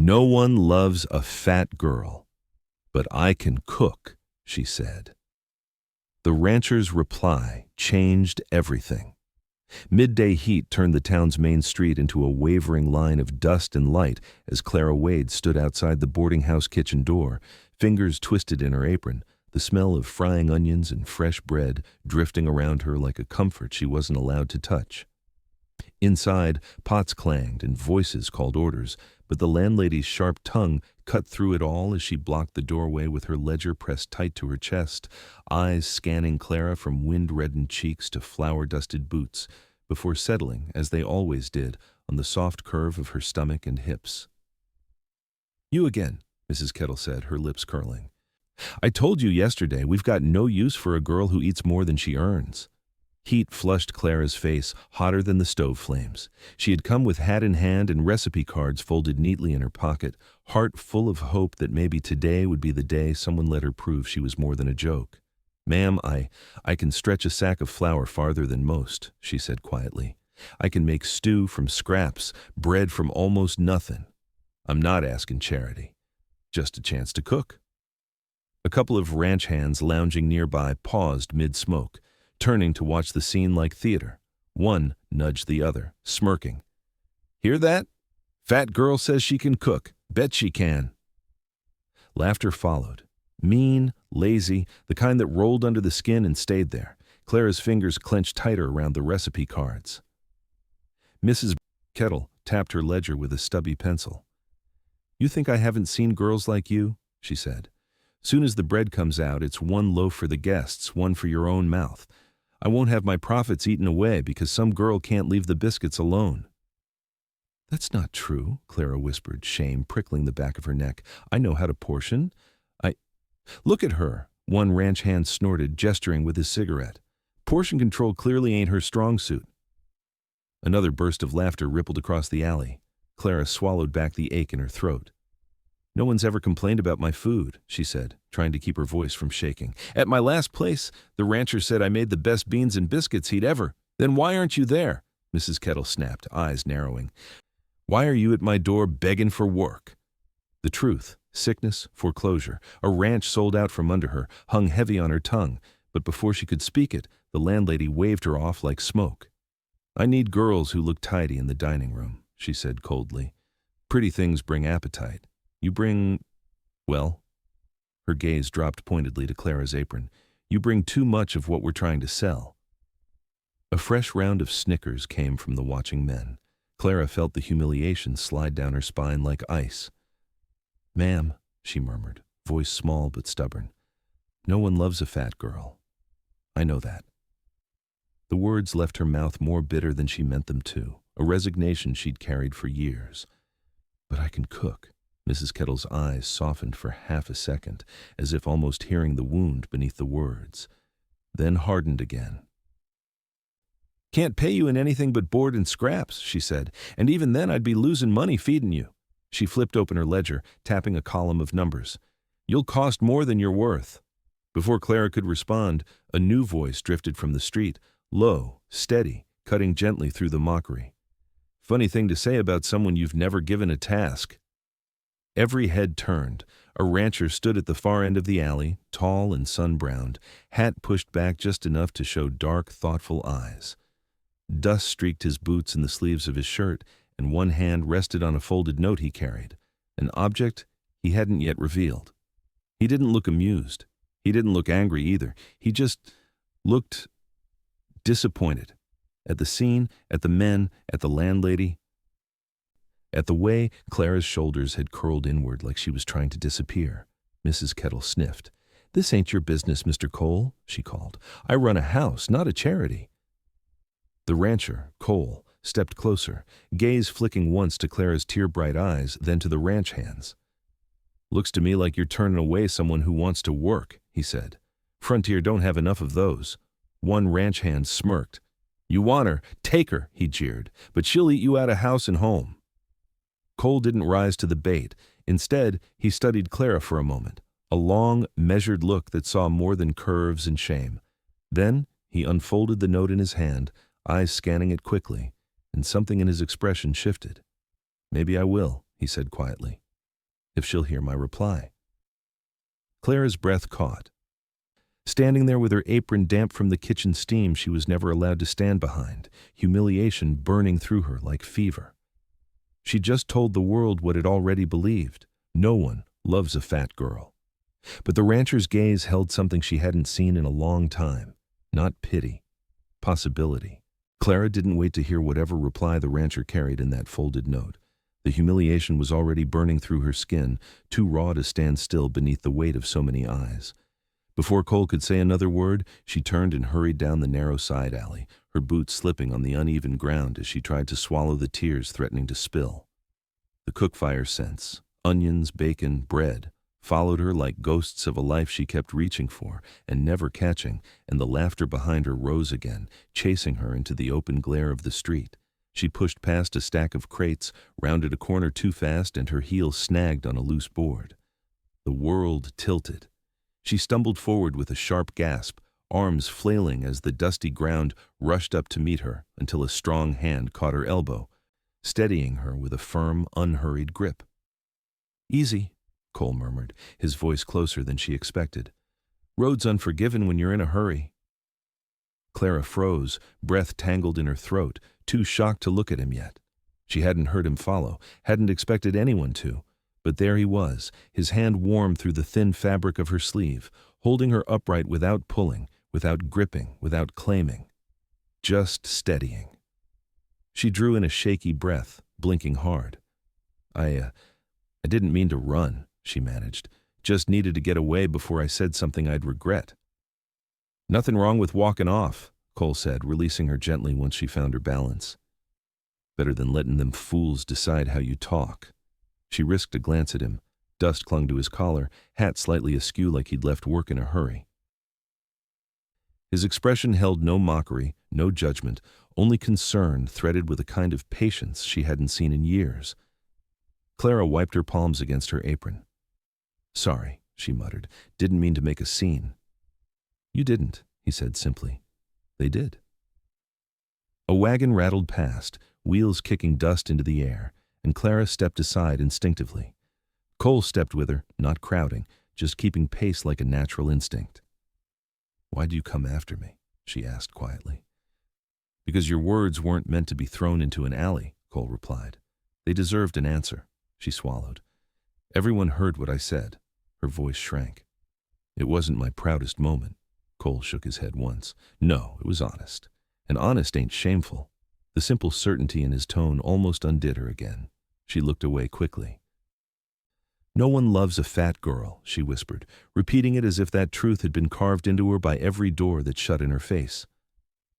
No one loves a fat girl, but I can cook, she said. The rancher's reply changed everything. Midday heat turned the town's main street into a wavering line of dust and light as Clara Wade stood outside the boarding house kitchen door, fingers twisted in her apron, the smell of frying onions and fresh bread drifting around her like a comfort she wasn't allowed to touch. Inside, pots clanged and voices called orders, but the landlady's sharp tongue cut through it all as she blocked the doorway with her ledger pressed tight to her chest, eyes scanning Clara from wind-reddened cheeks to flour-dusted boots, before settling, as they always did, on the soft curve of her stomach and hips. "You again," Mrs. Kettle said, her lips curling. "I told you yesterday we've got no use for a girl who eats more than she earns." Heat flushed Clara's face, hotter than the stove flames. She had come with hat in hand and recipe cards folded neatly in her pocket, heart full of hope that maybe today would be the day someone let her prove she was more than a joke. "Ma'am, I can stretch a sack of flour farther than most," she said quietly. "I can make stew from scraps, bread from almost nothing. I'm not asking charity, just a chance to cook." A couple of ranch hands lounging nearby paused mid-smoke, turning to watch the scene like theater. One nudged the other, smirking. "Hear that? Fat girl says she can cook. Bet she can." Laughter followed. Mean, lazy, the kind that rolled under the skin and stayed there. Clara's fingers clenched tighter around the recipe cards. Mrs. Kettle tapped her ledger with a stubby pencil. "You think I haven't seen girls like you?" she said. "Soon as the bread comes out, it's one loaf for the guests, one for your own mouth. I won't have my profits eaten away because some girl can't leave the biscuits alone." "That's not true," Clara whispered, shame prickling the back of her neck. "I know how to portion. Look at her," one ranch hand snorted, gesturing with his cigarette. "Portion control clearly ain't her strong suit." Another burst of laughter rippled across the alley. Clara swallowed back the ache in her throat. "No one's ever complained about my food," she said, trying to keep her voice from shaking. "At my last place, the rancher said I made the best beans and biscuits he'd ever." "Then why aren't you there?" Mrs. Kettle snapped, eyes narrowing. "Why are you at my door begging for work?" The truth, sickness, foreclosure, a ranch sold out from under her, hung heavy on her tongue, but before she could speak it, the landlady waved her off like smoke. "I need girls who look tidy in the dining room," she said coldly. "Pretty things bring appetite. You bring, well," her gaze dropped pointedly to Clara's apron, "you bring too much of what we're trying to sell." A fresh round of snickers came from the watching men. Clara felt the humiliation slide down her spine like ice. "Ma'am," she murmured, voice small but stubborn, "no one loves a fat girl. I know that." The words left her mouth more bitter than she meant them to, a resignation she'd carried for years. "But I can cook." Mrs. Kettle's eyes softened for half a second, as if almost hearing the wound beneath the words, then hardened again. "Can't pay you in anything but board and scraps," she said, "and even then I'd be losing money feeding you." She flipped open her ledger, tapping a column of numbers. "You'll cost more than you're worth." Before Clara could respond, a new voice drifted from the street, low, steady, cutting gently through the mockery. "Funny thing to say about someone you've never given a task." Every head turned. A rancher stood at the far end of the alley, tall and sun-browned, hat pushed back just enough to show dark, thoughtful eyes. Dust streaked his boots and the sleeves of his shirt, and one hand rested on a folded note he carried, an object he hadn't yet revealed. He didn't look amused. He didn't look angry either. He just looked disappointed. At the scene, at the men, at the landlady, at the way Clara's shoulders had curled inward like she was trying to disappear. Mrs. Kettle sniffed. "This ain't your business, Mr. Cole," she called. "I run a house, not a charity." The rancher, Cole, stepped closer, gaze flicking once to Clara's tear-bright eyes, then to the ranch hands. "Looks to me like you're turning away someone who wants to work," he said. "Frontier don't have enough of those." One ranch hand smirked. "You want her, take her," he jeered, "but she'll eat you out of house and home." Cole didn't rise to the bait. Instead, he studied Clara for a moment, a long, measured look that saw more than curves and shame. Then he unfolded the note in his hand, eyes scanning it quickly, and something in his expression shifted. "Maybe I will," he said quietly. if she'll hear my reply. Clara's breath caught. Standing there with her apron damp from the kitchen steam she was never allowed to stand behind, humiliation burning through her like fever. She just told the world what it already believed. No one loves a fat girl. But the rancher's gaze held something she hadn't seen in a long time. Not pity. Possibility. Clara didn't wait to hear whatever reply the rancher carried in that folded note. The humiliation was already burning through her skin, too raw to stand still beneath the weight of so many eyes. Before Cole could say another word, she turned and hurried down the narrow side alley, her boots slipping on the uneven ground as she tried to swallow the tears threatening to spill. The cook-fire scents, onions, bacon, bread, followed her like ghosts of a life she kept reaching for and never catching, and the laughter behind her rose again, chasing her into the open glare of the street. She pushed past a stack of crates, rounded a corner too fast, and her heel snagged on a loose board. The world tilted. She stumbled forward with a sharp gasp, arms flailing as the dusty ground rushed up to meet her until a strong hand caught her elbow, steadying her with a firm, unhurried grip. "Easy," Cole murmured, his voice closer than she expected. "Road's unforgiving when you're in a hurry." Clara froze, breath tangled in her throat, too shocked to look at him yet. She hadn't heard him follow, hadn't expected anyone to. But there he was, his hand warm through the thin fabric of her sleeve, holding her upright without pulling, without gripping, without claiming. Just steadying. She drew in a shaky breath, blinking hard. I didn't mean to run," she managed. "Just needed to get away before I said something I'd regret." "Nothing wrong with walking off," Cole said, releasing her gently once she found her balance. "Better than letting them fools decide how you talk." She risked a glance at him. Dust clung to his collar, hat slightly askew like he'd left work in a hurry. His expression held no mockery, no judgment, only concern threaded with a kind of patience she hadn't seen in years. Clara wiped her palms against her apron. "Sorry," she muttered. "Didn't mean to make a scene." "You didn't," he said simply. "They did." A wagon rattled past, wheels kicking dust into the air, and Clara stepped aside instinctively. Cole stepped with her, not crowding, just keeping pace like a natural instinct. "Why'd you come after me?" she asked quietly. "Because your words weren't meant to be thrown into an alley," Cole replied. "They deserved an answer." She swallowed. "Everyone heard what I said." Her voice shrank. "It wasn't my proudest moment." Cole shook his head once. "No, it was honest. And honest ain't shameful." The simple certainty in his tone almost undid her again. She looked away quickly. "No one loves a fat girl," she whispered, repeating it as if that truth had been carved into her by every door that shut in her face.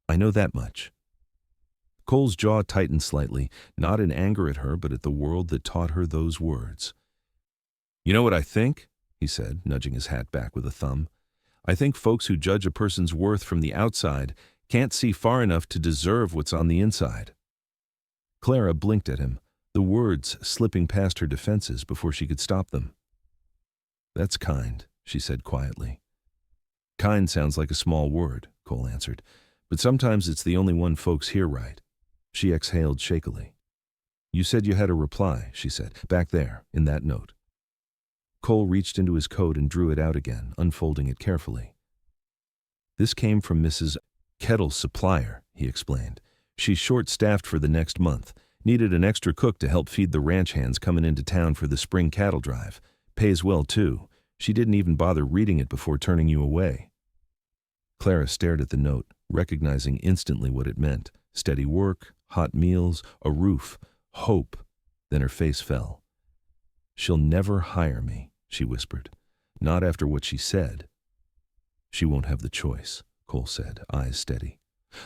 "I know that much." Cole's jaw tightened slightly, not in anger at her, but at the world that taught her those words. "You know what I think?" he said, nudging his hat back with a thumb. "I think folks who judge a person's worth from the outside can't see far enough to deserve what's on the inside." Clara blinked at him, the words slipping past her defenses before she could stop them. "That's kind," she said quietly. "Kind sounds like a small word," Cole answered, "but sometimes it's the only one folks hear right." She exhaled shakily. "You said you had a reply," she said, "back there, in that note." Cole reached into his coat and drew it out again, unfolding it carefully. "This came from Mrs. Kettle's supplier," he explained. "She's short-staffed for the next month. Needed an extra cook to help feed the ranch hands coming into town for the spring cattle drive. Pays well, too. She didn't even bother reading it before turning you away." Clara stared at the note, recognizing instantly what it meant. Steady work, hot meals, a roof, hope. Then her face fell. "She'll never hire me," she whispered. "Not after what she said." "She won't have the choice," Cole said, eyes steady.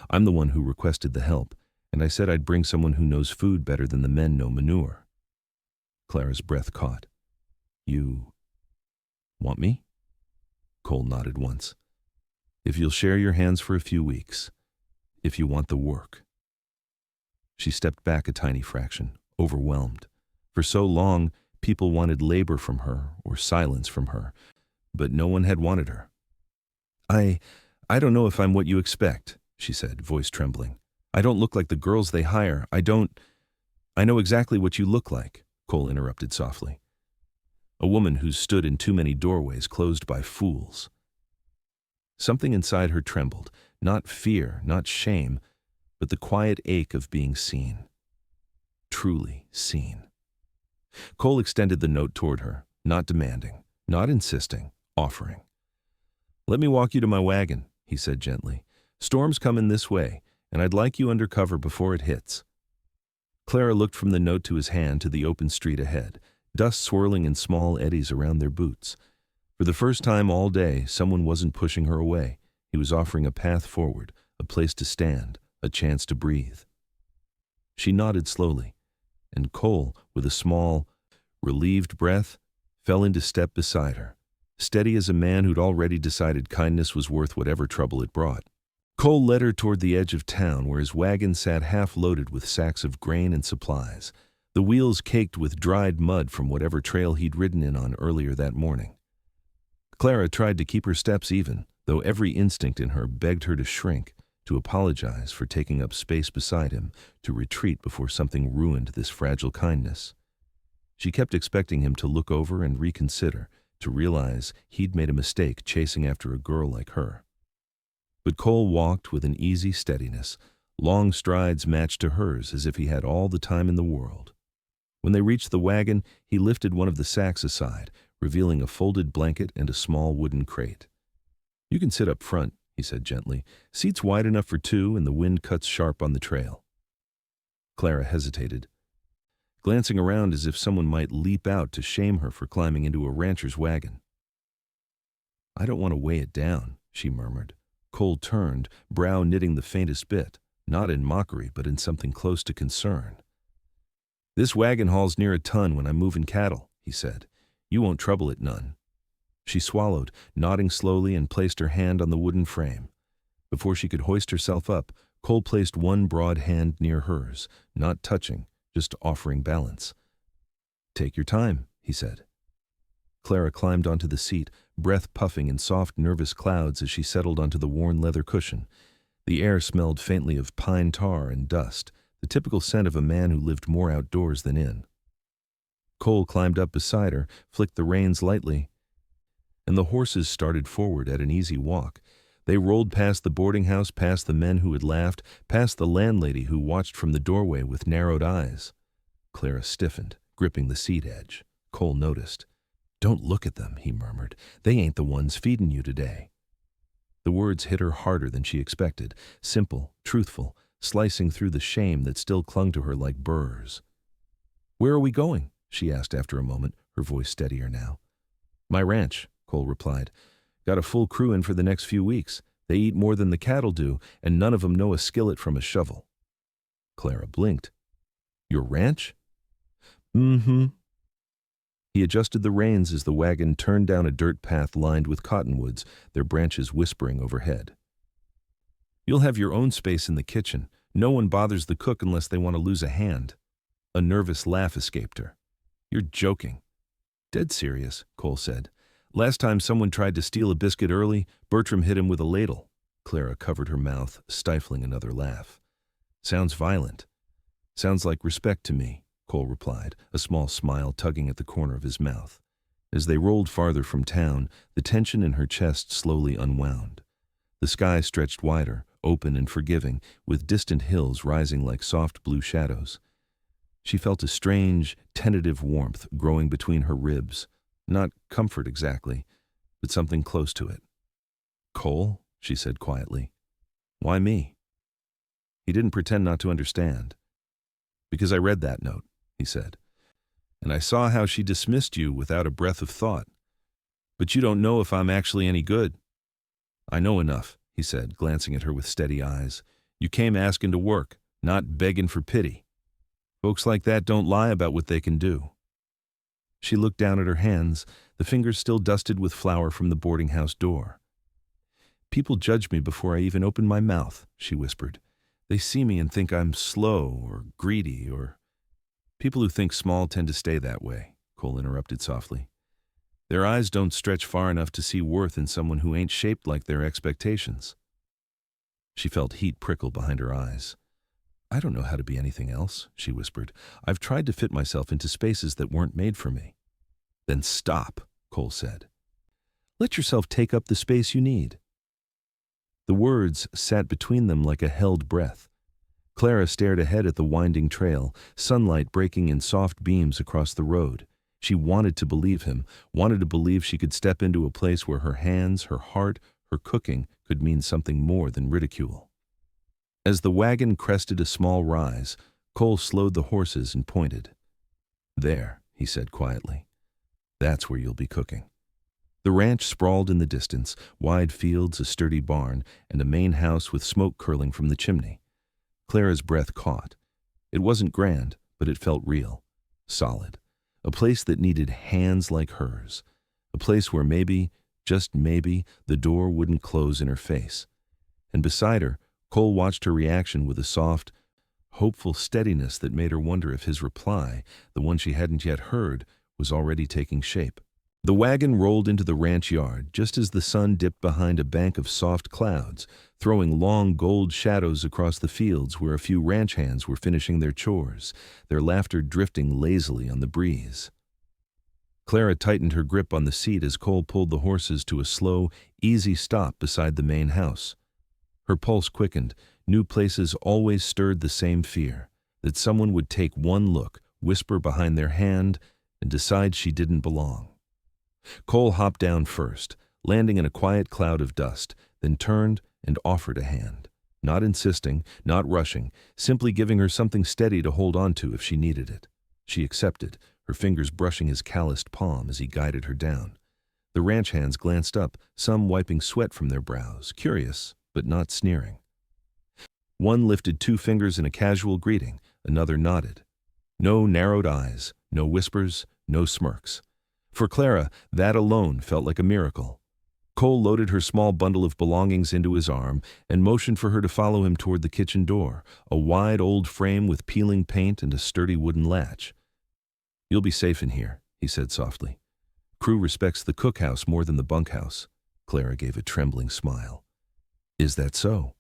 "I'm the one who requested the help, and I said I'd bring someone who knows food better than the men know manure." Clara's breath caught. "You want me?" Cole nodded once. "If you'll share your hands for a few weeks. If you want the work." She stepped back a tiny fraction, overwhelmed. For so long, people wanted labor from her or silence from her, but no one had wanted her. I don't know if I'm what you expect," she said, voice trembling. "I don't look like the girls they hire. I know exactly what you look like," Cole interrupted softly. a woman who stood in too many doorways closed by fools. Something inside her trembled, not fear, not shame, but the quiet ache of being seen. Truly seen. Cole extended the note toward her, not demanding, not insisting, offering. "Let me walk you to my wagon," he said gently. "Storm's coming this way, and I'd like you under cover before it hits." Clara looked from the note to his hand to the open street ahead, dust swirling in small eddies around their boots. For the first time all day, someone wasn't pushing her away. He was offering a path forward, a place to stand, a chance to breathe. She nodded slowly, and Cole, with a small, relieved breath, fell into step beside her, steady as a man who'd already decided kindness was worth whatever trouble it brought. Cole led her toward the edge of town where his wagon sat half loaded with sacks of grain and supplies, the wheels caked with dried mud from whatever trail he'd ridden in on earlier that morning. Clara tried to keep her steps even, though every instinct in her begged her to shrink, to apologize for taking up space beside him, to retreat before something ruined this fragile kindness. She kept expecting him to look over and reconsider, to realize he'd made a mistake chasing after a girl like her. But Cole walked with an easy steadiness, long strides matched to hers as if he had all the time in the world. When they reached the wagon, he lifted one of the sacks aside, revealing a folded blanket and a small wooden crate. "You can sit up front," he said gently. "Seats wide enough for two and the wind cuts sharp on the trail." Clara hesitated, glancing around as if someone might leap out to shame her for climbing into a rancher's wagon. "I don't want to weigh it down," she murmured. Cole turned, brow knitting the faintest bit, not in mockery but in something close to concern. "This wagon hauls near a ton when I'm moving cattle," he said. "You won't trouble it none." She swallowed, nodding slowly, and placed her hand on the wooden frame. Before she could hoist herself up, Cole placed one broad hand near hers, not touching, just offering balance. "Take your time," he said. Clara climbed onto the seat, breath puffing in soft, nervous clouds as she settled onto the worn leather cushion. The air smelled faintly of pine tar and dust, the typical scent of a man who lived more outdoors than in. Cole climbed up beside her, flicked the reins lightly, and the horses started forward at an easy walk. They rolled past the boarding house, past the men who had laughed, past the landlady who watched from the doorway with narrowed eyes. Clara stiffened, gripping the seat edge. Cole noticed. "Don't look at them," he murmured. "They ain't the ones feeding you today." The words hit her harder than she expected, simple, truthful, slicing through the shame that still clung to her like burrs. "Where are we going?" she asked after a moment, her voice steadier now. "My ranch," Cole replied. "Got a full crew in for the next few weeks. They eat more than the cattle do, and none of them know a skillet from a shovel." Clara blinked. "Your ranch?" "Mm-hmm." He adjusted the reins as the wagon turned down a dirt path lined with cottonwoods, their branches whispering overhead. "You'll have your own space in the kitchen. No one bothers the cook unless they want to lose a hand." A nervous laugh escaped her. "You're joking." "Dead serious," Cole said. "Last time someone tried to steal a biscuit early, Bertram hit him with a ladle." Clara covered her mouth, stifling another laugh. "Sounds violent." "Sounds like respect to me," Cole replied, a small smile tugging at the corner of his mouth. As they rolled farther from town, the tension in her chest slowly unwound. The sky stretched wider, open and forgiving, with distant hills rising like soft blue shadows. She felt a strange, tentative warmth growing between her ribs. Not comfort exactly, but something close to it. "Cole," she said quietly. "Why me?" He didn't pretend not to understand. "Because I read that note," he said, "and I saw how she dismissed you without a breath of thought. But you don't know if I'm actually any good." "I know enough," he said, glancing at her with steady eyes. "You came asking to work, not begging for pity. Folks like that don't lie about what they can do." She looked down at her hands, the fingers still dusted with flour from the boarding house door. "People judge me before I even open my mouth," she whispered. "They see me and think I'm slow or greedy or—" "People who think small tend to stay that way," Cole interrupted softly. "Their eyes don't stretch far enough to see worth in someone who ain't shaped like their expectations." She felt heat prickle behind her eyes. "I don't know how to be anything else," she whispered. "I've tried to fit myself into spaces that weren't made for me." Then stop, Cole said. Let yourself take up the space you need. The words sat between them like a held breath. Clara stared ahead at the winding trail, sunlight breaking in soft beams across the road. She wanted to believe him, wanted to believe she could step into a place where her hands, her heart, her cooking could mean something more than ridicule. As the wagon crested a small rise, Cole slowed the horses and pointed. There, he said quietly. That's where you'll be cooking. The ranch sprawled in the distance, wide fields, a sturdy barn, and a main house with smoke curling from the chimney. Clara's breath caught. It wasn't grand, but it felt real, solid. A place that needed hands like hers. A place where maybe, just maybe, the door wouldn't close in her face. And beside her, Cole watched her reaction with a soft, hopeful steadiness that made her wonder if his reply, the one she hadn't yet heard, was already taking shape. The wagon rolled into the ranch yard just as the sun dipped behind a bank of soft clouds, throwing long gold shadows across the fields where a few ranch hands were finishing their chores, their laughter drifting lazily on the breeze. Clara tightened her grip on the seat as Cole pulled the horses to a slow, easy stop beside the main house. Her pulse quickened. New places always stirred the same fear, that someone would take one look, whisper behind their hand, and decide she didn't belong. Cole hopped down first, landing in a quiet cloud of dust, then turned and offered a hand. Not insisting, not rushing, simply giving her something steady to hold on to if she needed it. She accepted, her fingers brushing his calloused palm as he guided her down. The ranch hands glanced up, some wiping sweat from their brows, curious, but not sneering. One lifted 2 fingers in a casual greeting, another nodded. No narrowed eyes, no whispers, no smirks. For Clara, that alone felt like a miracle. Cole loaded her small bundle of belongings into his arm and motioned for her to follow him toward the kitchen door, a wide old frame with peeling paint and a sturdy wooden latch. You'll be safe in here, he said softly. Crew respects the cookhouse more than the bunkhouse. Clara gave a trembling smile. Is that so?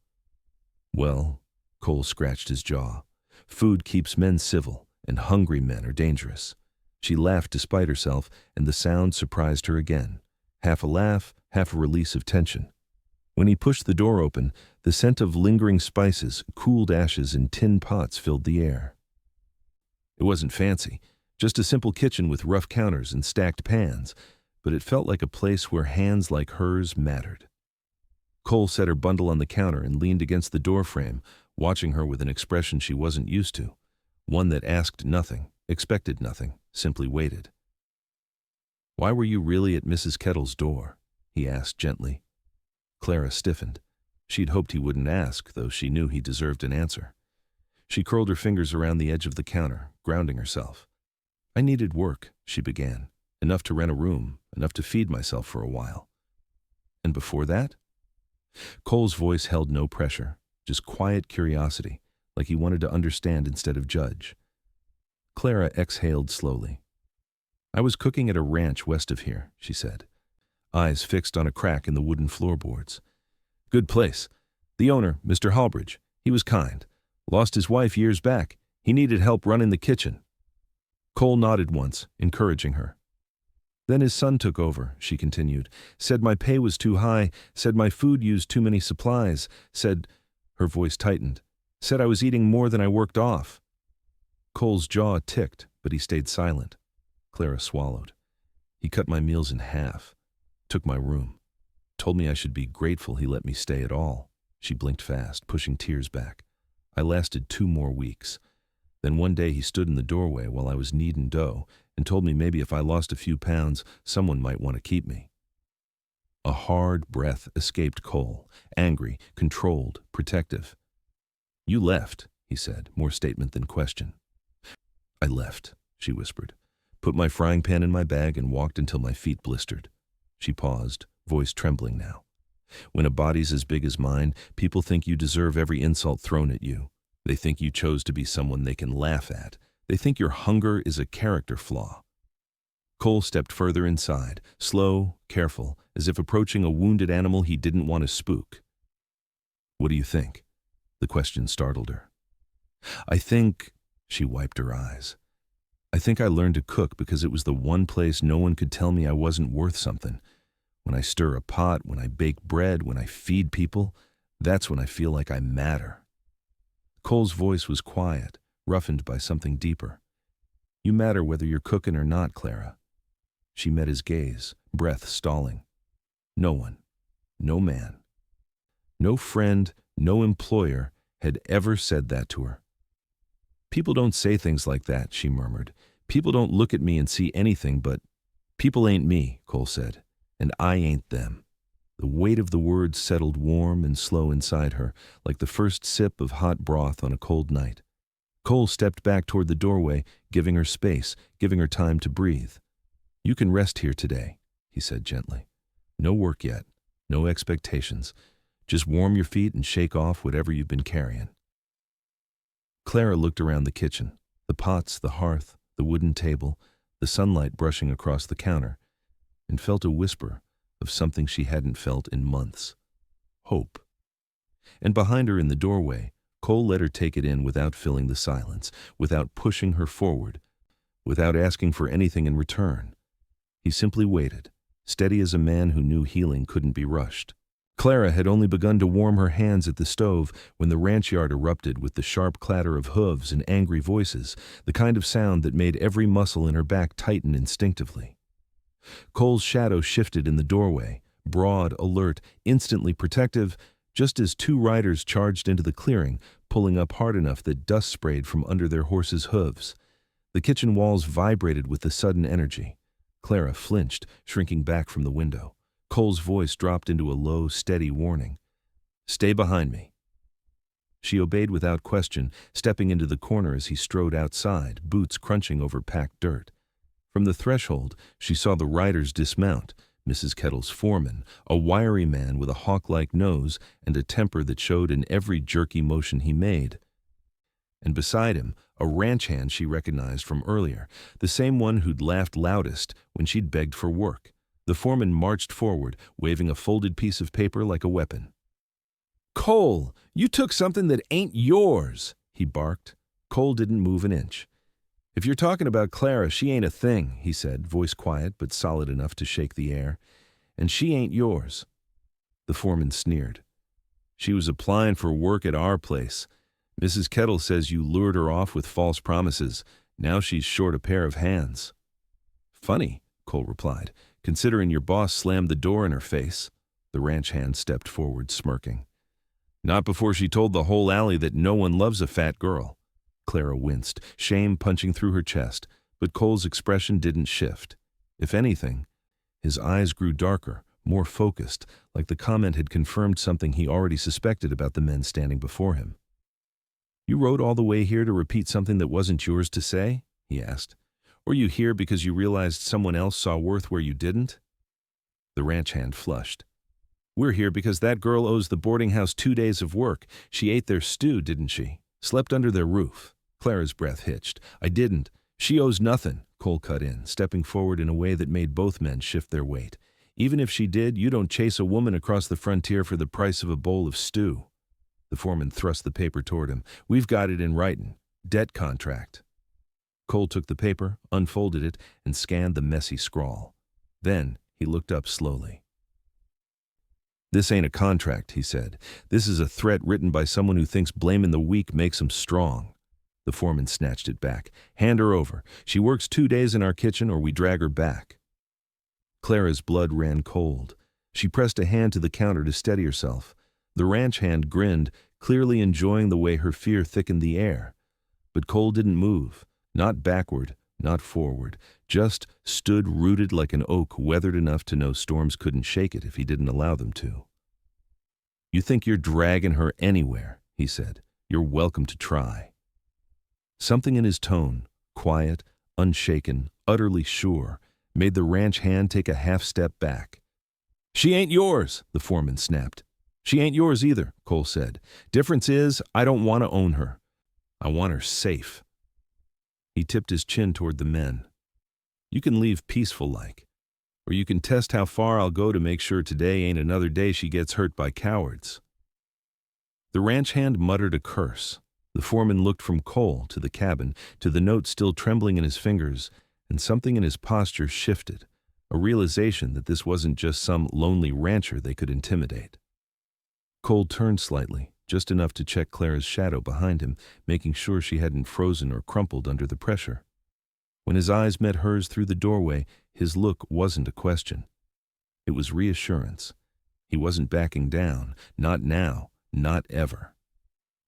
Well, Cole scratched his jaw. Food keeps men civil, and hungry men are dangerous. She laughed despite herself, and the sound surprised her again. Half a laugh, half a release of tension. When he pushed the door open, the scent of lingering spices, cooled ashes, and tin pots filled the air. It wasn't fancy, just a simple kitchen with rough counters and stacked pans, but it felt like a place where hands like hers mattered. Cole set her bundle on the counter and leaned against the doorframe, watching her with an expression she wasn't used to, one that asked nothing, expected nothing, simply waited. Why were you really at Mrs. Kettle's door? He asked gently. Clara stiffened. She'd hoped he wouldn't ask, though she knew he deserved an answer. She curled her fingers around the edge of the counter, grounding herself. I needed work, she began. Enough to rent a room, enough to feed myself for a while. And before that? Cole's voice held no pressure, just quiet curiosity, like he wanted to understand instead of judge. Clara exhaled slowly. I was cooking at a ranch west of here, she said, eyes fixed on a crack in the wooden floorboards. Good place. The owner, Mr. Halbridge, he was kind. Lost his wife years back. He needed help running the kitchen. Cole nodded once, encouraging her. Then his son took over, she continued, said my pay was too high, said my food used too many supplies, said, her voice tightened, said I was eating more than I worked off. Cole's jaw ticked, but he stayed silent. Clara swallowed. He cut my meals in half, took my room, told me I should be grateful he let me stay at all. She blinked fast, pushing tears back. I lasted 2 more weeks. Then one day he stood in the doorway while I was kneading dough and told me maybe if I lost a few pounds, someone might want to keep me. A hard breath escaped Cole, angry, controlled, protective. You left, he said, more statement than question. I left, she whispered, put my frying pan in my bag and walked until my feet blistered. She paused, voice trembling now. When a body's as big as mine, people think you deserve every insult thrown at you. They think you chose to be someone they can laugh at. They think your hunger is a character flaw. Cole stepped further inside, slow, careful, as if approaching a wounded animal he didn't want to spook. What do you think? The question startled her. I think, she wiped her eyes. I think I learned to cook because it was the one place no one could tell me I wasn't worth something. When I stir a pot, when I bake bread, when I feed people, that's when I feel like I matter. Cole's voice was quiet, roughened by something deeper. You matter whether you're cooking or not, Clara. She met his gaze, breath stalling. No one, no man, no friend, no employer had ever said that to her. People don't say things like that, she murmured. People don't look at me and see anything but... People ain't me, Cole said, and I ain't them. The weight of the words settled warm and slow inside her, like the first sip of hot broth on a cold night. Cole stepped back toward the doorway, giving her space, giving her time to breathe. You can rest here today, he said gently. No work yet, no expectations. Just warm your feet and shake off whatever you've been carrying. Clara looked around the kitchen, the pots, the hearth, the wooden table, the sunlight brushing across the counter, and felt a whisper of something she hadn't felt in months. Hope. And behind her in the doorway, Cole let her take it in without filling the silence, without pushing her forward, without asking for anything in return. He simply waited, steady as a man who knew healing couldn't be rushed. Clara had only begun to warm her hands at the stove when the ranch yard erupted with the sharp clatter of hooves and angry voices, the kind of sound that made every muscle in her back tighten instinctively. Cole's shadow shifted in the doorway, broad, alert, instantly protective, just as two riders charged into the clearing, pulling up hard enough that dust sprayed from under their horses' hooves. The kitchen walls vibrated with the sudden energy. Clara flinched, shrinking back from the window. Cole's voice dropped into a low, steady warning. Stay behind me. She obeyed without question, stepping into the corner as he strode outside, boots crunching over packed dirt. From the threshold, she saw the riders dismount, Mrs. Kettle's foreman, a wiry man with a hawk-like nose and a temper that showed in every jerky motion he made. And beside him, a ranch hand she recognized from earlier, the same one who'd laughed loudest when she'd begged for work. The foreman marched forward, waving a folded piece of paper like a weapon. "Cole, you took something that ain't yours," he barked. Cole didn't move an inch. "If you're talking about Clara, she ain't a thing," he said, voice quiet but solid enough to shake the air. "And she ain't yours." The foreman sneered. "She was applying for work at our place. Mrs. Kettle says you lured her off with false promises. Now she's short a pair of hands." "Funny," Cole replied, "considering your boss slammed the door in her face." The ranch hand stepped forward, smirking. "Not before she told the whole alley that no one loves a fat girl." Clara winced, shame punching through her chest, but Cole's expression didn't shift. If anything, his eyes grew darker, more focused, like the comment had confirmed something he already suspected about the men standing before him. "You rode all the way here to repeat something that wasn't yours to say?" he asked. "Or you here because you realized someone else saw worth where you didn't?" The ranch hand flushed. "We're here because that girl owes the boarding house 2 days of work. She ate their stew, didn't she? Slept under their roof." Clara's breath hitched. "I didn't. She owes nothing," Cole cut in, stepping forward in a way that made both men shift their weight. "Even if she did, you don't chase a woman across the frontier for the price of a bowl of stew." The foreman thrust the paper toward him. "We've got it in writing. Debt contract." Cole took the paper, unfolded it, and scanned the messy scrawl. Then he looked up slowly. "This ain't a contract," he said. "This is a threat written by someone who thinks blaming the weak makes him strong." The foreman snatched it back. "Hand her over. She works 2 days in our kitchen or we drag her back." Clara's blood ran cold. She pressed a hand to the counter to steady herself. The ranch hand grinned, clearly enjoying the way her fear thickened the air. But Cole didn't move. Not backward, not forward, just stood rooted like an oak weathered enough to know storms couldn't shake it if he didn't allow them to. "You think you're dragging her anywhere," he said. "You're welcome to try." Something in his tone, quiet, unshaken, utterly sure, made the ranch hand take a half-step back. "She ain't yours," the foreman snapped. "She ain't yours either," Cole said. "Difference is, I don't want to own her. I want her safe." He tipped his chin toward the men. "You can leave peaceful-like, or you can test how far I'll go to make sure today ain't another day she gets hurt by cowards." The ranch hand muttered a curse. The foreman looked from Cole to the cabin, to the note still trembling in his fingers, and something in his posture shifted, a realization that this wasn't just some lonely rancher they could intimidate. Cole turned slightly, just enough to check Clara's shadow behind him, making sure she hadn't frozen or crumpled under the pressure. When his eyes met hers through the doorway, his look wasn't a question. It was reassurance. He wasn't backing down, not now, not ever.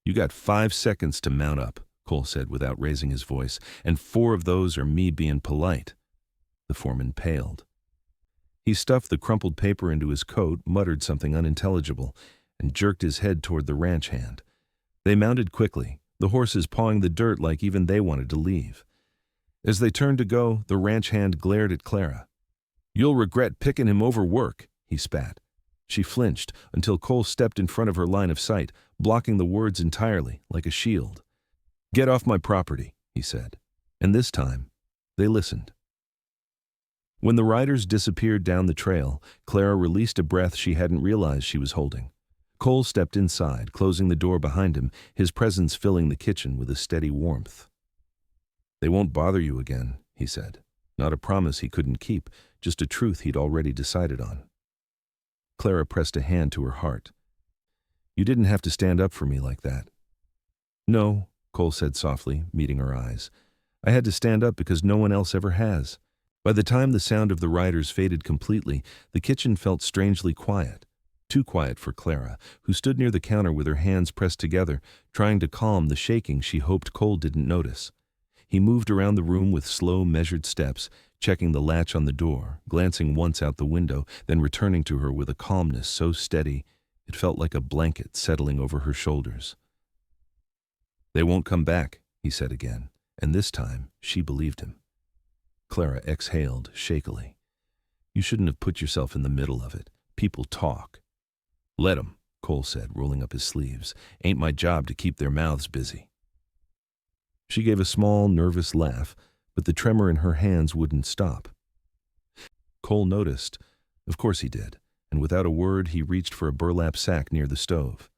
"You got 5 seconds to mount up," Cole said without raising his voice, "and 4 of those are me being polite." The foreman paled. He stuffed the crumpled paper into his coat, muttered something unintelligible, and jerked his head toward the ranch hand. They mounted quickly, the horses pawing the dirt like even they wanted to leave. As they turned to go, the ranch hand glared at Clara. "You'll regret picking him over work," he spat. She flinched until Cole stepped in front of her line of sight, blocking the words entirely, like a shield. "Get off my property," he said. And this time, they listened. When the riders disappeared down the trail, Clara released a breath she hadn't realized she was holding. Cole stepped inside, closing the door behind him, his presence filling the kitchen with a steady warmth. "They won't bother you again," he said. Not a promise he couldn't keep, just a truth he'd already decided on. Clara pressed a hand to her heart. "You didn't have to stand up for me like that." "No," Cole said softly, meeting her eyes. "I had to stand up because no one else ever has." By the time the sound of the riders faded completely, the kitchen felt strangely quiet. Too quiet for Clara, who stood near the counter with her hands pressed together, trying to calm the shaking she hoped Cole didn't notice. He moved around the room with slow, measured steps, checking the latch on the door, glancing once out the window, then returning to her with a calmness so steady it felt like a blanket settling over her shoulders. "They won't come back," he said again, and this time she believed him. Clara exhaled shakily. "You shouldn't have put yourself in the middle of it. People talk." "Let 'em," Cole said, rolling up his sleeves. "Ain't my job to keep their mouths busy." She gave a small, nervous laugh, but the tremor in her hands wouldn't stop. Cole noticed. Of course he did, and without a word he reached for a burlap sack near the stove.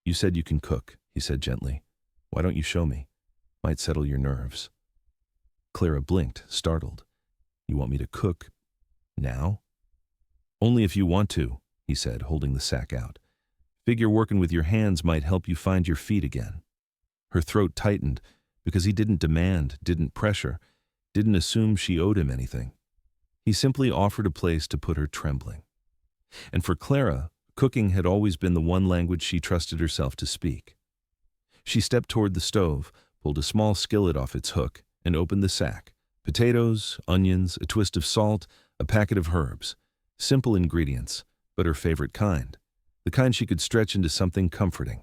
"You said you can cook," he said gently. "Why don't you show me? Might settle your nerves." Clara blinked, startled. "You want me to cook now?" "Only if you want to," he said, holding the sack out. "Figure working with your hands might help you find your feet again." Her throat tightened because he didn't demand, didn't pressure, didn't assume she owed him anything. He simply offered a place to put her trembling. And for Clara, cooking had always been the one language she trusted herself to speak. She stepped toward the stove, pulled a small skillet off its hook, and opened the sack. Potatoes, onions, a twist of salt, a packet of herbs. Simple ingredients, but her favorite kind. The kind she could stretch into something comforting.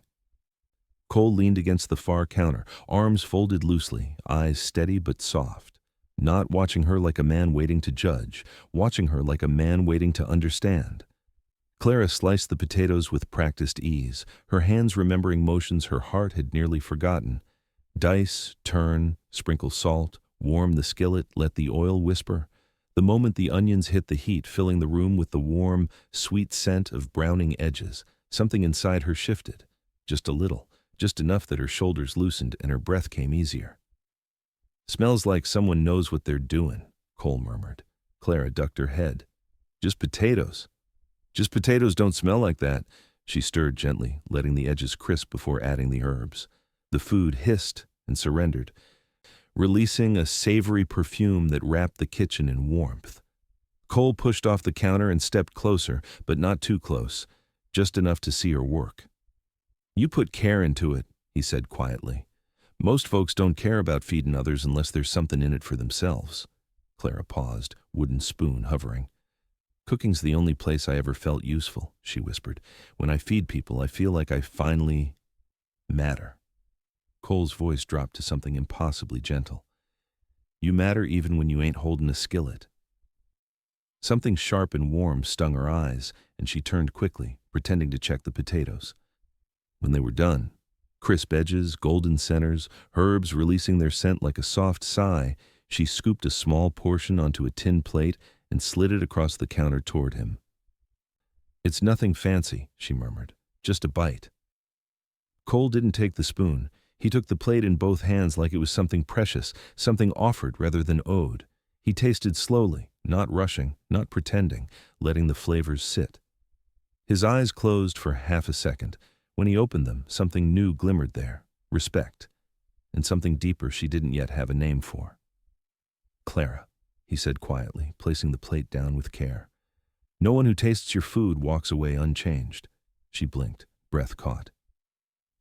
Cole leaned against the far counter, arms folded loosely, eyes steady but soft. Not watching her like a man waiting to judge, watching her like a man waiting to understand. Clara sliced the potatoes with practiced ease, her hands remembering motions her heart had nearly forgotten. Dice, turn, sprinkle salt, warm the skillet, let the oil whisper. The moment the onions hit the heat, filling the room with the warm, sweet scent of browning edges, something inside her shifted. Just a little, just enough that her shoulders loosened and her breath came easier. "Smells like someone knows what they're doing," Cole murmured. Clara ducked her head. "Just potatoes." "Just potatoes don't smell like that." She stirred gently, letting the edges crisp before adding the herbs. The food hissed and surrendered, releasing a savory perfume that wrapped the kitchen in warmth. Cole pushed off the counter and stepped closer, but not too close, just enough to see her work. "You put care into it," he said quietly. "Most folks don't care about feeding others unless there's something in it for themselves." Clara paused, wooden spoon hovering. "Cooking's the only place I ever felt useful," she whispered. "When I feed people, I feel like I finally matter." Cole's voice dropped to something impossibly gentle. "You matter even when you ain't holding a skillet." Something sharp and warm stung her eyes, and she turned quickly, pretending to check the potatoes. When they were done, crisp edges, golden centers, herbs releasing their scent like a soft sigh, she scooped a small portion onto a tin plate and slid it across the counter toward him. "It's nothing fancy," she murmured. "Just a bite." Cole didn't take the spoon. He took the plate in both hands like it was something precious, something offered rather than owed. He tasted slowly, not rushing, not pretending, letting the flavors sit. His eyes closed for half a second. When he opened them, something new glimmered there, respect, and something deeper she didn't yet have a name for. Clara, he said quietly, placing the plate down with care. No one who tastes your food walks away unchanged. She blinked, breath caught.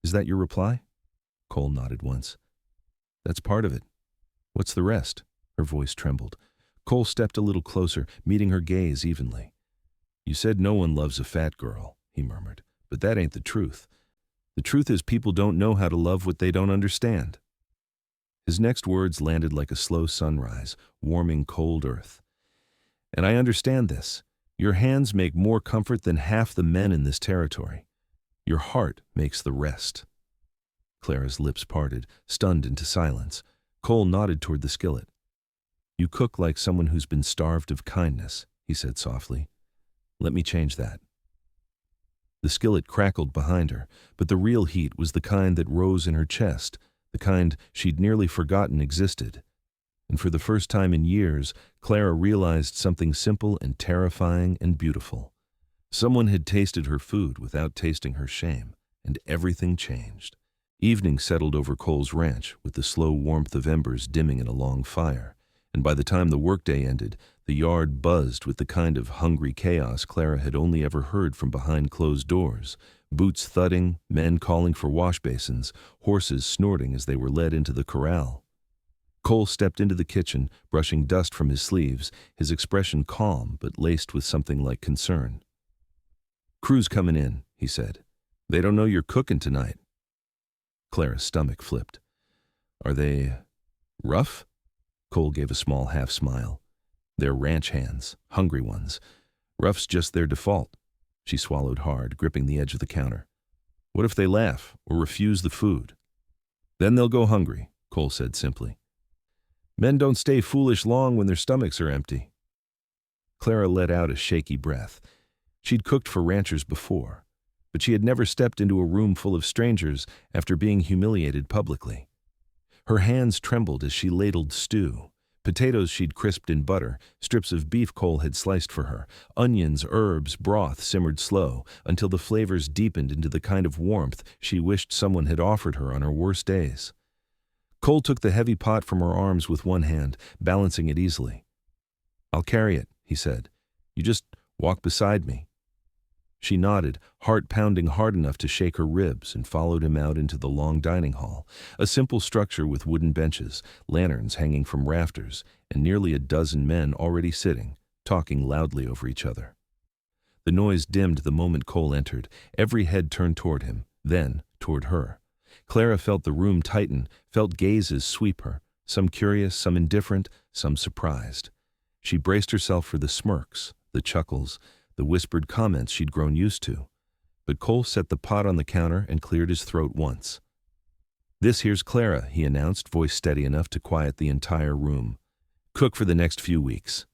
Is that your reply? Cole nodded once. That's part of it. What's the rest? Her voice trembled. Cole stepped a little closer, meeting her gaze evenly. You said no one loves a fat girl, he murmured, but that ain't the truth. The truth is people don't know how to love what they don't understand. His next words landed like a slow sunrise, warming cold earth. And I understand this. Your hands make more comfort than half the men in this territory. Your heart makes the rest. Clara's lips parted, stunned into silence. Cole nodded toward the skillet. You cook like someone who's been starved of kindness, he said softly. Let me change that. The skillet crackled behind her, but the real heat was the kind that rose in her chest, the kind she'd nearly forgotten existed. And for the first time in years, Clara realized something simple and terrifying and beautiful. Someone had tasted her food without tasting her shame, and everything changed. Evening settled over Cole's ranch, with the slow warmth of embers dimming in a long fire, and by the time the workday ended, the yard buzzed with the kind of hungry chaos Clara had only ever heard from behind closed doors. Boots thudding, men calling for wash basins, horses snorting as they were led into the corral. Cole stepped into the kitchen, brushing dust from his sleeves, his expression calm but laced with something like concern. Crew's coming in, he said. They don't know you're cooking tonight. Clara's stomach flipped. Are they rough? Cole gave a small half-smile. They're ranch hands, hungry ones. Rough's just their default. She swallowed hard, gripping the edge of the counter. What if they laugh or refuse the food? Then they'll go hungry, Cole said simply. Men don't stay foolish long when their stomachs are empty. Clara let out a shaky breath. She'd cooked for ranchers before, but she had never stepped into a room full of strangers after being humiliated publicly. Her hands trembled as she ladled stew. Potatoes she'd crisped in butter, strips of beef Cole had sliced for her, onions, herbs, broth simmered slow, until the flavors deepened into the kind of warmth she wished someone had offered her on her worst days. Cole took the heavy pot from her arms with one hand, balancing it easily. I'll carry it, he said. You just walk beside me. She nodded, heart pounding hard enough to shake her ribs, and followed him out into the long dining hall, a simple structure with wooden benches, lanterns hanging from rafters, and nearly a dozen men already sitting, talking loudly over each other. The noise dimmed the moment Cole entered. Every head turned toward him, then toward her. Clara felt the room tighten, felt gazes sweep her, some curious, some indifferent, some surprised. She braced herself for the smirks, the chuckles, the whispered comments she'd grown used to. But Cole set the pot on the counter and cleared his throat once. This here's Clara, he announced, voice steady enough to quiet the entire room. Cook for the next few weeks.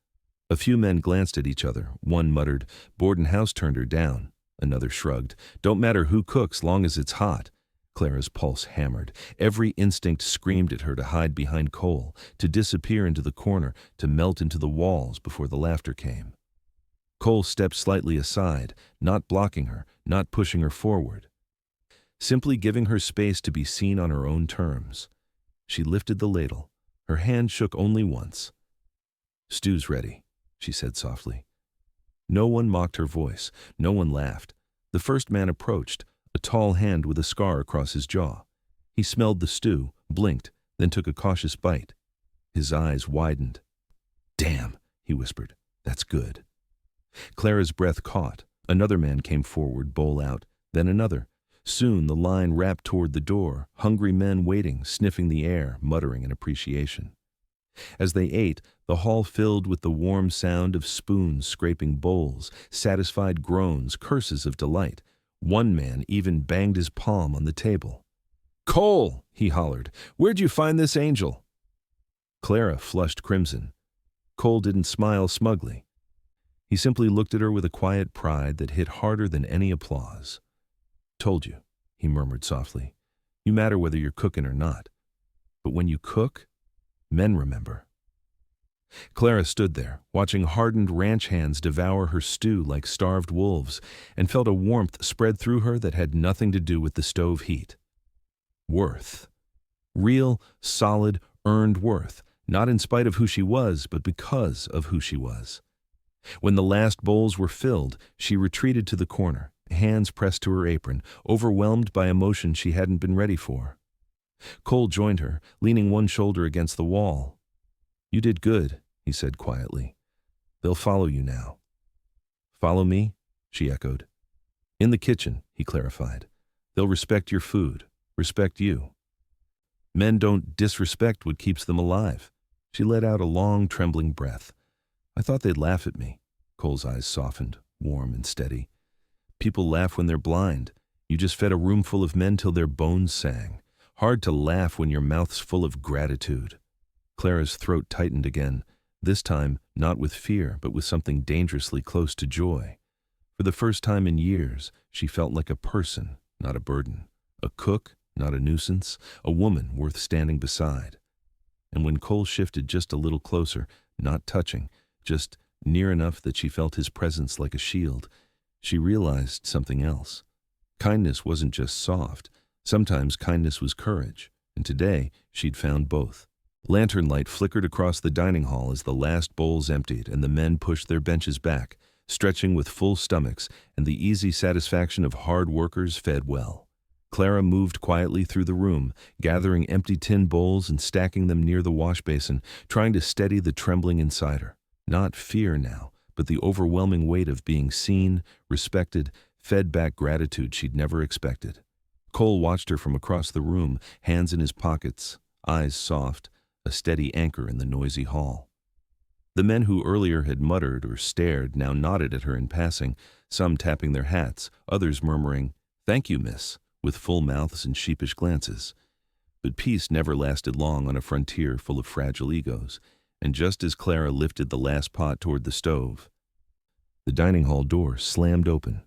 A few men glanced at each other. One muttered, board and house turned her down. Another shrugged. Don't matter who cooks, long as it's hot. Clara's pulse hammered. Every instinct screamed at her to hide behind Cole, to disappear into the corner, to melt into the walls before the laughter came. Cole stepped slightly aside, not blocking her, not pushing her forward, simply giving her space to be seen on her own terms. She lifted the ladle. Her hand shook only once. Stew's ready, she said softly. No one mocked her voice. No one laughed. The first man approached, a tall hand with a scar across his jaw. He smelled the stew, blinked, then took a cautious bite. His eyes widened. Damn, he whispered. That's good. Clara's breath caught. Another man came forward, bowl out, then another. Soon the line wrapped toward the door, hungry men waiting, sniffing the air, muttering in appreciation. As they ate, the hall filled with the warm sound of spoons scraping bowls, satisfied groans, curses of delight. One man even banged his palm on the table. Cole, he hollered, where'd you find this angel? Clara flushed crimson. Cole didn't smile smugly. He simply looked at her with a quiet pride that hit harder than any applause. Told you, he murmured softly. "You matter whether you're cooking or not. But when you cook, men remember." Clara stood there, watching hardened ranch hands devour her stew like starved wolves, and felt a warmth spread through her that had nothing to do with the stove heat. Worth. Real, solid, earned worth, not in spite of who she was, but because of who she was. When the last bowls were filled, she retreated to the corner, hands pressed to her apron, overwhelmed by emotion she hadn't been ready for. Cole joined her, leaning one shoulder against the wall. "You did good," he said quietly. "They'll follow you now." "Follow me?" she echoed. "In the kitchen," he clarified. "They'll respect your food, respect you." "Men don't disrespect what keeps them alive." She let out a long, trembling breath. "I thought they'd laugh at me." Cole's eyes softened, warm and steady. "People laugh when they're blind. You just fed a room full of men till their bones sang. Hard to laugh when your mouth's full of gratitude." Clara's throat tightened again, this time not with fear, but with something dangerously close to joy. For the first time in years, she felt like a person, not a burden. A cook, not a nuisance. A woman worth standing beside. And when Cole shifted just a little closer, not touching, just near enough that she felt his presence like a shield, she realized something else. Kindness wasn't just soft. Sometimes kindness was courage, and today she'd found both. Lantern light flickered across the dining hall as the last bowls emptied and the men pushed their benches back, stretching with full stomachs and the easy satisfaction of hard workers fed well. Clara moved quietly through the room, gathering empty tin bowls and stacking them near the wash basin, trying to steady the trembling inside her. Not fear now, but the overwhelming weight of being seen, respected, fed back gratitude she'd never expected. Cole watched her from across the room, hands in his pockets, eyes soft, a steady anchor in the noisy hall. The men who earlier had muttered or stared now nodded at her in passing, some tapping their hats, others murmuring, "Thank you, miss," with full mouths and sheepish glances. But peace never lasted long on a frontier full of fragile egos, and just as Clara lifted the last pot toward the stove, the dining hall door slammed open.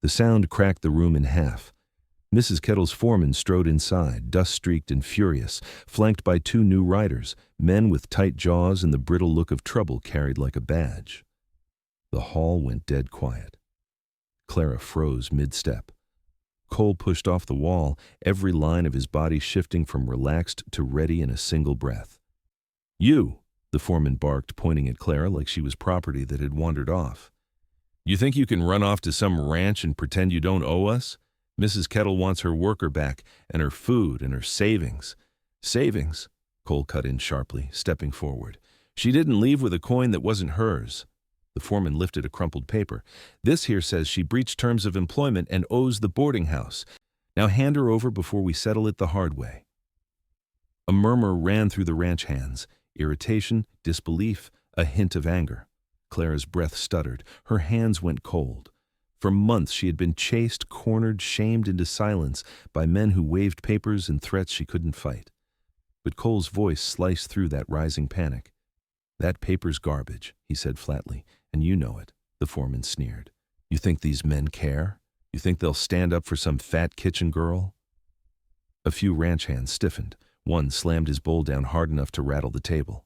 The sound cracked the room in half. Mrs. Kettle's foreman strode inside, dust-streaked and furious, flanked by two new riders, men with tight jaws and the brittle look of trouble carried like a badge. The hall went dead quiet. Clara froze mid-step. Cole pushed off the wall, every line of his body shifting from relaxed to ready in a single breath. "You!" the foreman barked, pointing at Clara like she was property that had wandered off. "You think you can run off to some ranch and pretend you don't owe us? Mrs. Kettle wants her worker back, and her food, and her savings." "Savings?" Cole cut in sharply, stepping forward. "She didn't leave with a coin that wasn't hers." The foreman lifted a crumpled paper. "This here says she breached terms of employment and owes the boarding house. Now hand her over before we settle it the hard way." A murmur ran through the ranch hands, irritation, disbelief, a hint of anger. Clara's breath stuttered. Her hands went cold. For months she had been chased, cornered, shamed into silence by men who waved papers and threats she couldn't fight. But Cole's voice sliced through that rising panic. "That paper's garbage," he said flatly, "and you know it," the foreman sneered. "You think these men care? You think they'll stand up for some fat kitchen girl?" A few ranch hands stiffened. One slammed his bowl down hard enough to rattle the table.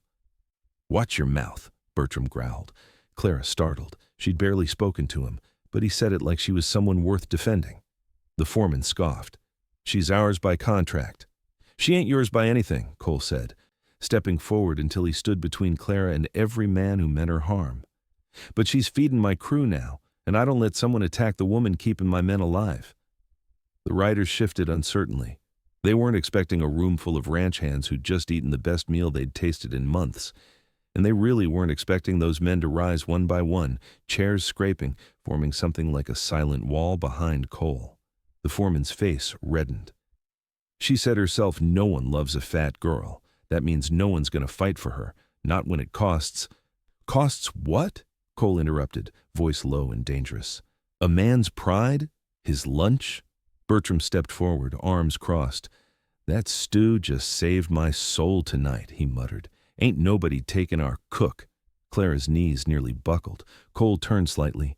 "Watch your mouth," Bertram growled. Clara startled. She'd barely spoken to him, but he said it like she was someone worth defending. The foreman scoffed. "She's ours by contract." "She ain't yours by anything," Cole said, stepping forward until he stood between Clara and every man who meant her harm. "But she's feeding my crew now, and I don't let someone attack the woman keeping my men alive." The riders shifted uncertainly. They weren't expecting a room full of ranch hands who'd just eaten the best meal they'd tasted in months. And they really weren't expecting those men to rise one by one, chairs scraping, forming something like a silent wall behind Cole. The foreman's face reddened. "She said herself no one loves a fat girl. That means no one's going to fight for her, not when it costs—" "Costs what?" Cole interrupted, voice low and dangerous. "A man's pride? His lunch?" Bertram stepped forward, arms crossed. "That stew just saved my soul tonight," he muttered. "Ain't nobody taking our cook." Clara's knees nearly buckled. Cole turned slightly,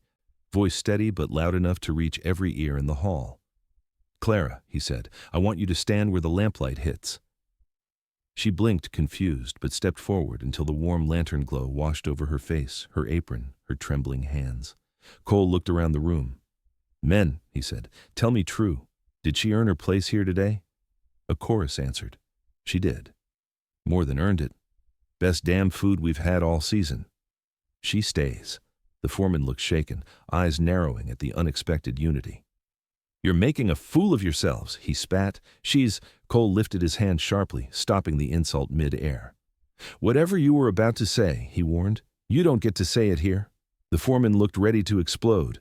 voice steady but loud enough to reach every ear in the hall. Clara, he said, I want you to stand where the lamplight hits. She blinked, confused, but stepped forward until the warm lantern glow washed over her face, her apron, her trembling hands. Cole looked around the room. Men, he said, tell me true. Did she earn her place here today? A chorus answered. She did. More than earned it. Best damn food we've had all season. She stays. The foreman looked shaken, eyes narrowing at the unexpected unity. You're making a fool of yourselves, he spat. Cole lifted his hand sharply, stopping the insult mid-air. Whatever you were about to say, he warned, you don't get to say it here. The foreman looked ready to explode,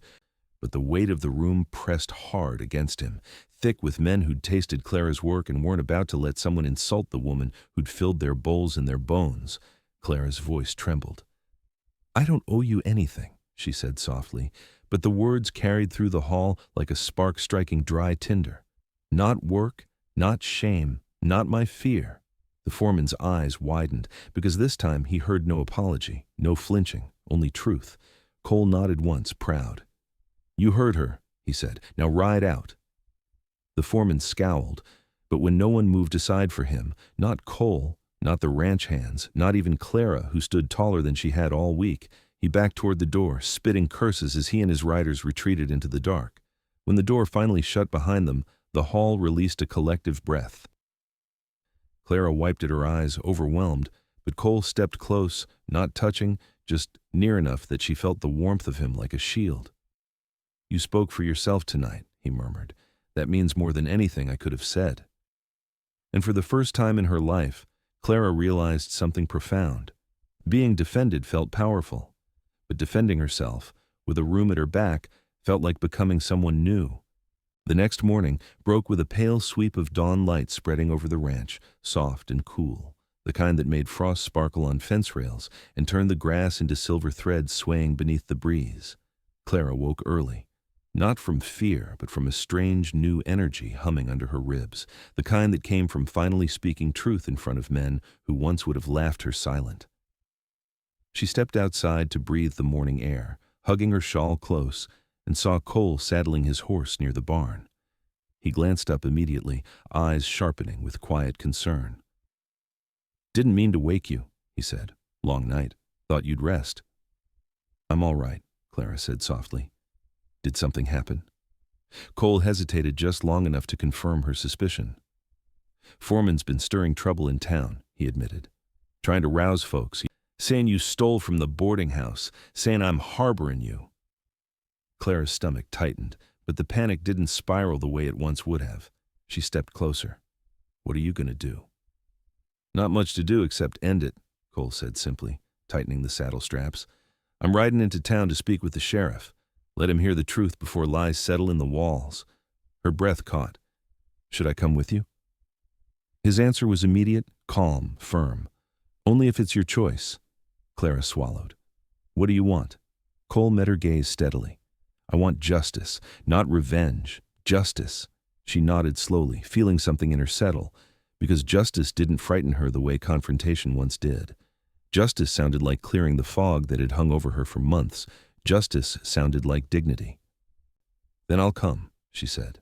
but the weight of the room pressed hard against him, thick with men who'd tasted Clara's work and weren't about to let someone insult the woman who'd filled their bowls and their bones. Clara's voice trembled. I don't owe you anything, she said softly, but the words carried through the hall like a spark striking dry tinder. Not work, not shame, not my fear. The foreman's eyes widened, because this time he heard no apology, no flinching, only truth. Cole nodded once, proud. You heard her, he said. Now ride out. The foreman scowled, but when no one moved aside for him, not Cole, not the ranch hands, not even Clara, who stood taller than she had all week, he backed toward the door, spitting curses as he and his riders retreated into the dark. When the door finally shut behind them, the hall released a collective breath. Clara wiped at her eyes, overwhelmed, but Cole stepped close, not touching, just near enough that she felt the warmth of him like a shield. You spoke for yourself tonight, he murmured. That means more than anything I could have said. And for the first time in her life, Clara realized something profound. Being defended felt powerful, but defending herself, with a room at her back, felt like becoming someone new. The next morning broke with a pale sweep of dawn light spreading over the ranch, soft and cool, the kind that made frost sparkle on fence rails and turned the grass into silver threads swaying beneath the breeze. Clara woke early. Not from fear, but from a strange new energy humming under her ribs, the kind that came from finally speaking truth in front of men who once would have laughed her silent. She stepped outside to breathe the morning air, hugging her shawl close, and saw Cole saddling his horse near the barn. He glanced up immediately, eyes sharpening with quiet concern. Didn't mean to wake you, he said. Long night. Thought you'd rest. I'm all right, Clara said softly. Did something happen? Cole hesitated just long enough to confirm her suspicion. Foreman's been stirring trouble in town, he admitted. Trying to rouse folks, saying you stole from the boarding house, saying I'm harboring you. Clara's stomach tightened, but the panic didn't spiral the way it once would have. She stepped closer. What are you going to do? Not much to do except end it, Cole said simply, tightening the saddle straps. I'm riding into town to speak with the sheriff. Let him hear the truth before lies settle in the walls. Her breath caught. Should I come with you? His answer was immediate, calm, firm. Only if it's your choice. Clara swallowed. What do you want? Cole met her gaze steadily. I want justice, not revenge. Justice. She nodded slowly, feeling something in her settle, because justice didn't frighten her the way confrontation once did. Justice sounded like clearing the fog that had hung over her for months. Justice sounded like dignity. Then I'll come, she said.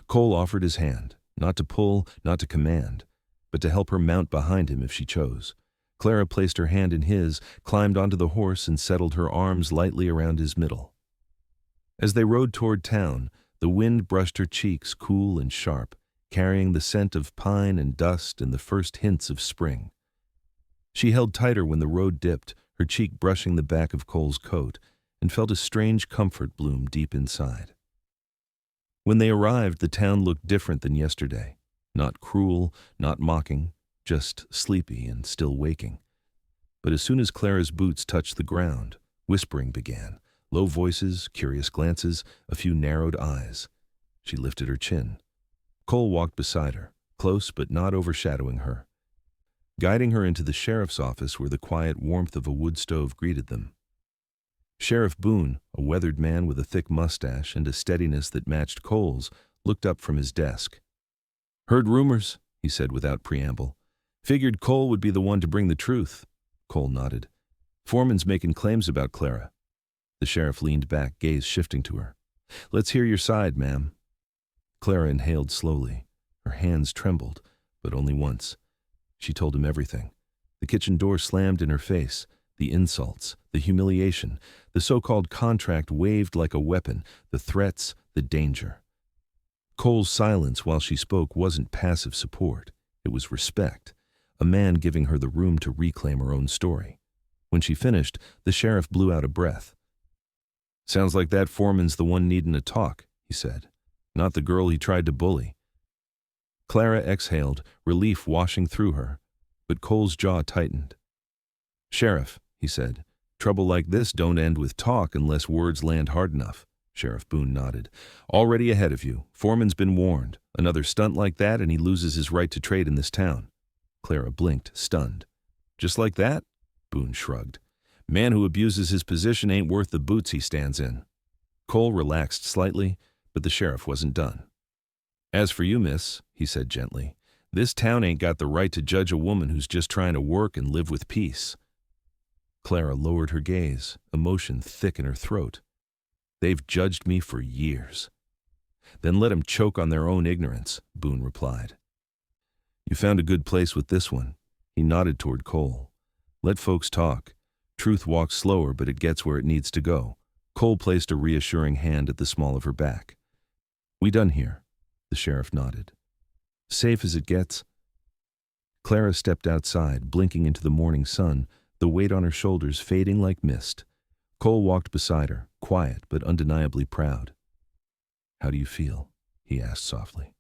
Cole offered his hand, not to pull, not to command, but to help her mount behind him if she chose. Clara placed her hand in his, climbed onto the horse, and settled her arms lightly around his middle. As they rode toward town, the wind brushed her cheeks cool and sharp, carrying the scent of pine and dust and the first hints of spring. She held tighter when the road dipped, her cheek brushing the back of Cole's coat, and felt a strange comfort bloom deep inside. When they arrived, the town looked different than yesterday. Not cruel, not mocking, just sleepy and still waking. But as soon as Clara's boots touched the ground, whispering began, low voices, curious glances, a few narrowed eyes. She lifted her chin. Cole walked beside her, close but not overshadowing her, guiding her into the sheriff's office where the quiet warmth of a wood stove greeted them. Sheriff Boone, a weathered man with a thick mustache and a steadiness that matched Cole's, looked up from his desk. Heard rumors, he said without preamble. Figured Cole would be the one to bring the truth. Cole nodded. Foreman's making claims about Clara. The sheriff leaned back, gaze shifting to her. Let's hear your side, ma'am. Clara inhaled slowly. Her hands trembled, but only once. She told him everything. The kitchen door slammed in her face. The insults, the humiliation, the so-called contract waved like a weapon, the threats, the danger. Cole's silence while she spoke wasn't passive support. It was respect, a man giving her the room to reclaim her own story. When she finished, the sheriff blew out a breath. "Sounds like that foreman's the one needing a talk," he said. "Not the girl he tried to bully." Clara exhaled, relief washing through her, but Cole's jaw tightened. "Sheriff," he said, "trouble like this don't end with talk unless words land hard enough." Sheriff Boone nodded. "Already ahead of you. Foreman's been warned. Another stunt like that and he loses his right to trade in this town." Clara blinked, stunned. "Just like that?" Boone shrugged. "Man who abuses his position ain't worth the boots he stands in." Cole relaxed slightly, but the sheriff wasn't done. "As for you, miss," he said gently, "this town ain't got the right to judge a woman who's just trying to work and live with peace." Clara lowered her gaze, emotion thick in her throat. "They've judged me for years." "Then let 'em choke on their own ignorance," Boone replied. "You found a good place with this one." He nodded toward Cole. "Let folks talk. Truth walks slower, but it gets where it needs to go." Cole placed a reassuring hand at the small of her back. "We done here?" The sheriff nodded. "Safe as it gets?" Clara stepped outside, blinking into the morning sun, the weight on her shoulders fading like mist. Cole walked beside her, quiet but undeniably proud. "How do you feel?" he asked softly.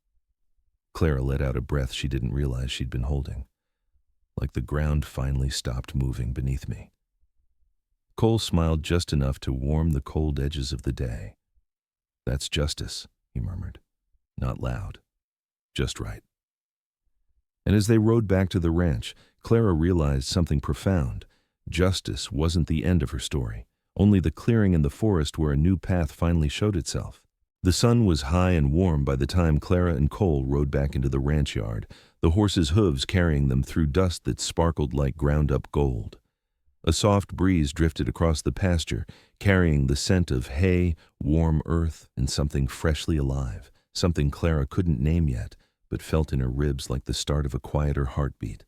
Clara let out a breath she didn't realize she'd been holding. "Like the ground finally stopped moving beneath me." Cole smiled just enough to warm the cold edges of the day. "That's justice," he murmured. Not loud. Just right. And as they rode back to the ranch, Clara realized something profound. Justice wasn't the end of her story, only the clearing in the forest where a new path finally showed itself. The sun was high and warm by the time Clara and Cole rode back into the ranch yard, the horses' hooves carrying them through dust that sparkled like ground-up gold. A soft breeze drifted across the pasture, carrying the scent of hay, warm earth, and something freshly alive, something Clara couldn't name yet, but felt in her ribs like the start of a quieter heartbeat.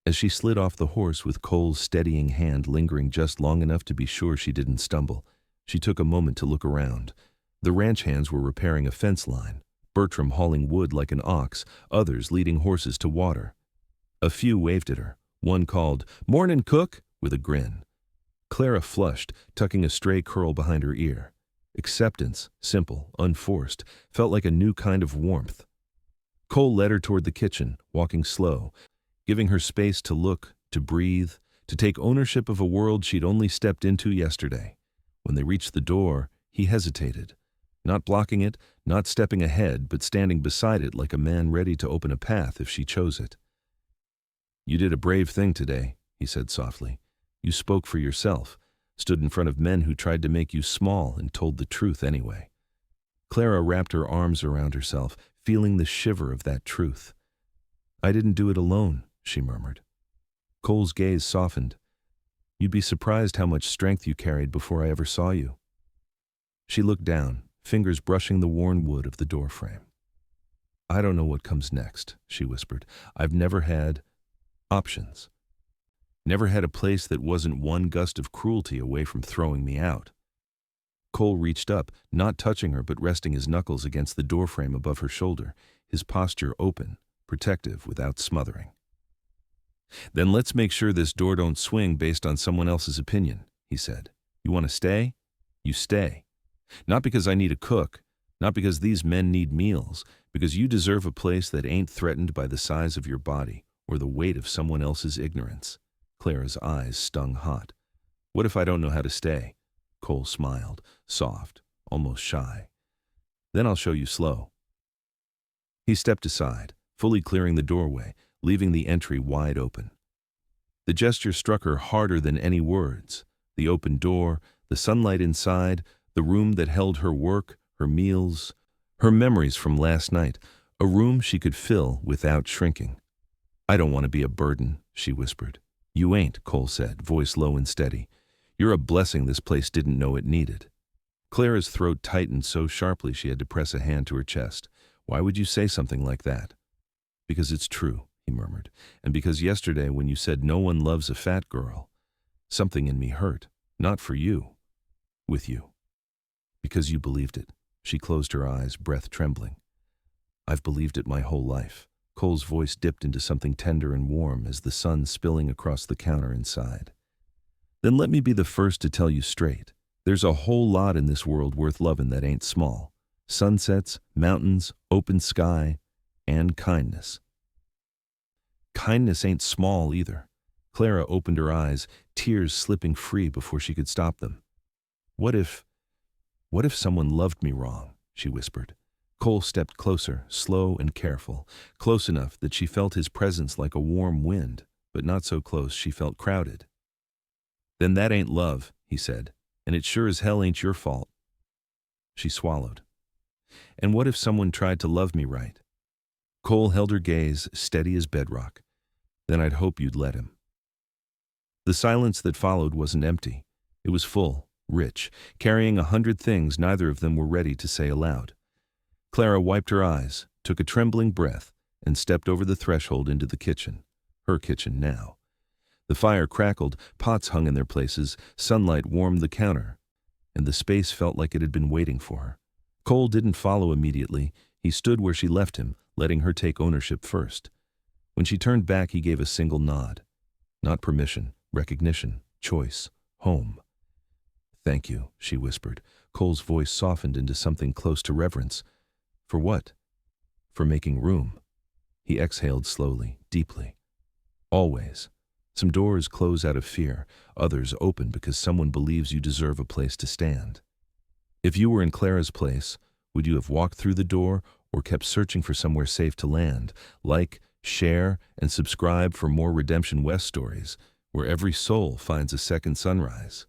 As she slid off the horse with Cole's steadying hand lingering just long enough to be sure she didn't stumble, she took a moment to look around. The ranch hands were repairing a fence line, Bertram hauling wood like an ox, others leading horses to water. A few waved at her. One called, "Mornin', cook," with a grin. Clara flushed, tucking a stray curl behind her ear. Acceptance, simple, unforced, felt like a new kind of warmth. Cole led her toward the kitchen, walking slow, giving her space to look, to breathe, to take ownership of a world she'd only stepped into yesterday. When they reached the door, he hesitated. Not blocking it, not stepping ahead, but standing beside it like a man ready to open a path if she chose it. "You did a brave thing today," he said softly. "You spoke for yourself, stood in front of men who tried to make you small and told the truth anyway." Clara wrapped her arms around herself, feeling the shiver of that truth. "I didn't do it alone," she murmured. Cole's gaze softened. "You'd be surprised how much strength you carried before I ever saw you." She looked down, fingers brushing the worn wood of the doorframe. "I don't know what comes next," she whispered. "I've never had options. Never had a place that wasn't one gust of cruelty away from throwing me out." Cole reached up, not touching her but resting his knuckles against the doorframe above her shoulder, his posture open, protective without smothering. "Then let's make sure this door don't swing based on someone else's opinion," he said. "You want to stay? You stay. Not because I need a cook, not because these men need meals, because you deserve a place that ain't threatened by the size of your body or the weight of someone else's ignorance." Clara's eyes stung hot. "What if I don't know how to stay?" Cole smiled, soft, almost shy. "Then I'll show you slow." He stepped aside, fully clearing the doorway, leaving the entry wide open. The gesture struck her harder than any words. The open door, the sunlight inside, the room that held her work, her meals, her memories from last night, a room she could fill without shrinking. "I don't want to be a burden," she whispered. "You ain't," Cole said, voice low and steady. "You're a blessing this place didn't know it needed." Clara's throat tightened so sharply she had to press a hand to her chest. Why would you say something like that? Because it's true, he murmured, and because yesterday when you said no one loves a fat girl, something in me hurt, not for you, with you. Because you believed it. She closed her eyes, breath trembling. I've believed it my whole life. Cole's voice dipped into something tender and warm as the sun spilling across the counter inside. Then let me be the first to tell you straight. There's a whole lot in this world worth loving that ain't small. Sunsets, mountains, open sky, and kindness. Kindness ain't small either. Clara opened her eyes, tears slipping free before she could stop them. What if someone loved me wrong? She whispered. Cole stepped closer, slow and careful, close enough that she felt his presence like a warm wind, but not so close she felt crowded. Then that ain't love, he said, and it sure as hell ain't your fault. She swallowed. And what if someone tried to love me right? Cole held her gaze, steady as bedrock. Then I'd hope you'd let him. The silence that followed wasn't empty. It was full, rich, carrying 100 things neither of them were ready to say aloud. Clara wiped her eyes, took a trembling breath, and stepped over the threshold into the kitchen. Her kitchen now. The fire crackled, pots hung in their places, sunlight warmed the counter, and the space felt like it had been waiting for her. Cole didn't follow immediately. He stood where she left him, letting her take ownership first. When she turned back, he gave a single nod. Not permission, recognition, choice, home. Thank you, she whispered. Cole's voice softened into something close to reverence. For what? For making room. He exhaled slowly, deeply. Always. Some doors close out of fear, others open because someone believes you deserve a place to stand. If you were in Clara's place, would you have walked through the door or kept searching for somewhere safe to land? Like, share, and subscribe for more Redemption West stories, where every soul finds a second sunrise.